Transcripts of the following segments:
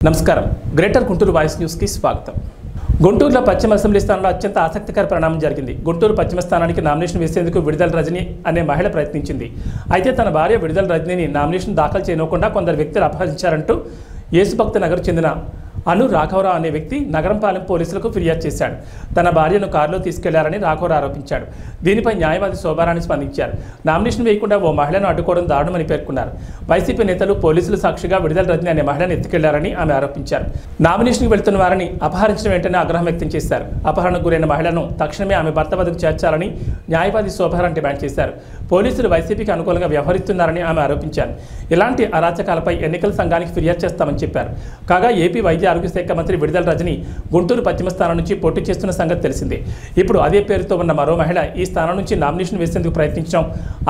నమస్కారం greater Guntur voice news కి స్వాగతం. గుంటూరులో పశ్చిమ అసెంబ్లీ స్థానంలో అత్యంత ఆసక్తికర పరిణామం జరిగింది. గుంటూరు పశ్చిమ స్థానానికి నామినేషన్ వేసేందుకు విడుదల రజని అనే మహిళ ప్రయత్నించింది. అయితే తన భార్య విడుదల రజనిని నామినేషన్ దాఖలు చేయకుండా కొందరు వ్యక్తులు అపహరించారంటూ యేసుభక్త నగర్ చెందిన అను రాఘవరావు అనే వ్యక్తి నగరంపాలెం పోలీసులకు ఫిర్యాదు చేశాడు. తన భార్యను కారులో తీసుకెళ్లారని రాఘవరావు ఆరోపించాడు. దీనిపై న్యాయవాది శోభారాణి స్పందించారు. నామినేషన్ వేయకుండా ఓ మహిళను అడ్డుకోవడం దారుణమని పేర్కొన్నారు. వైసీపీ నేతలు పోలీసులు సాక్షిగా విడుదల రజని అనే మహిళను ఎత్తుకెళ్లారని ఆమె ఆరోపించారు. నామినేషన్కి వెళ్తున్న వారిని అపహరించిన వెంటనే ఆగ్రహం వ్యక్తం చేశారు. అపహరణకు గురైన మహిళను తక్షణమే ఆమె భర్త వద్దకు చేర్చాలని న్యాయవాది శోభారాణి డిమాండ్ చేశారు. పోలీసులు వైసీపీకి అనుకూలంగా వ్యవహరిస్తున్నారని ఆమె ఆరోపించారు. ఇలాంటి అరాచకాలపై ఎన్నికల సంఘానికి ఫిర్యాదు చేస్తామని చెప్పారు. కాగా ఏపీ వైద్య ఆరోగ్య శాఖ మంత్రి విడుదల రజని గుంటూరు పశ్చిమ స్థానం నుంచి పోటీ చేస్తున్న సంగతి తెలిసిందే. ఇప్పుడు అదే పేరుతో ఉన్న మరో మహిళ ఈ స్థానం నుంచి నామినేషన్ వేసేందుకు ప్రయత్నించడం,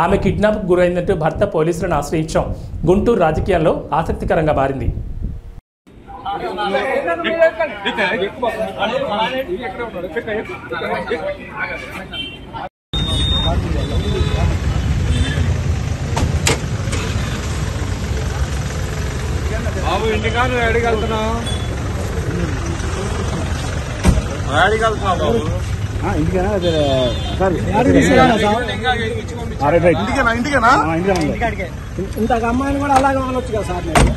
ఆమె కిడ్నాప్కు గురైందంటూ భర్త పోలీసులను ఆశ్రయించడం గుంటూరు రాజకీయాల్లో ఆసక్తికరంగా మారింది. బాబు ఇంటికాను అడిగలుగుతున్నావు బాబు ఇంతకు అమ్మాయిని కూడా అలాగే అనొచ్చు కదా సార్. నేను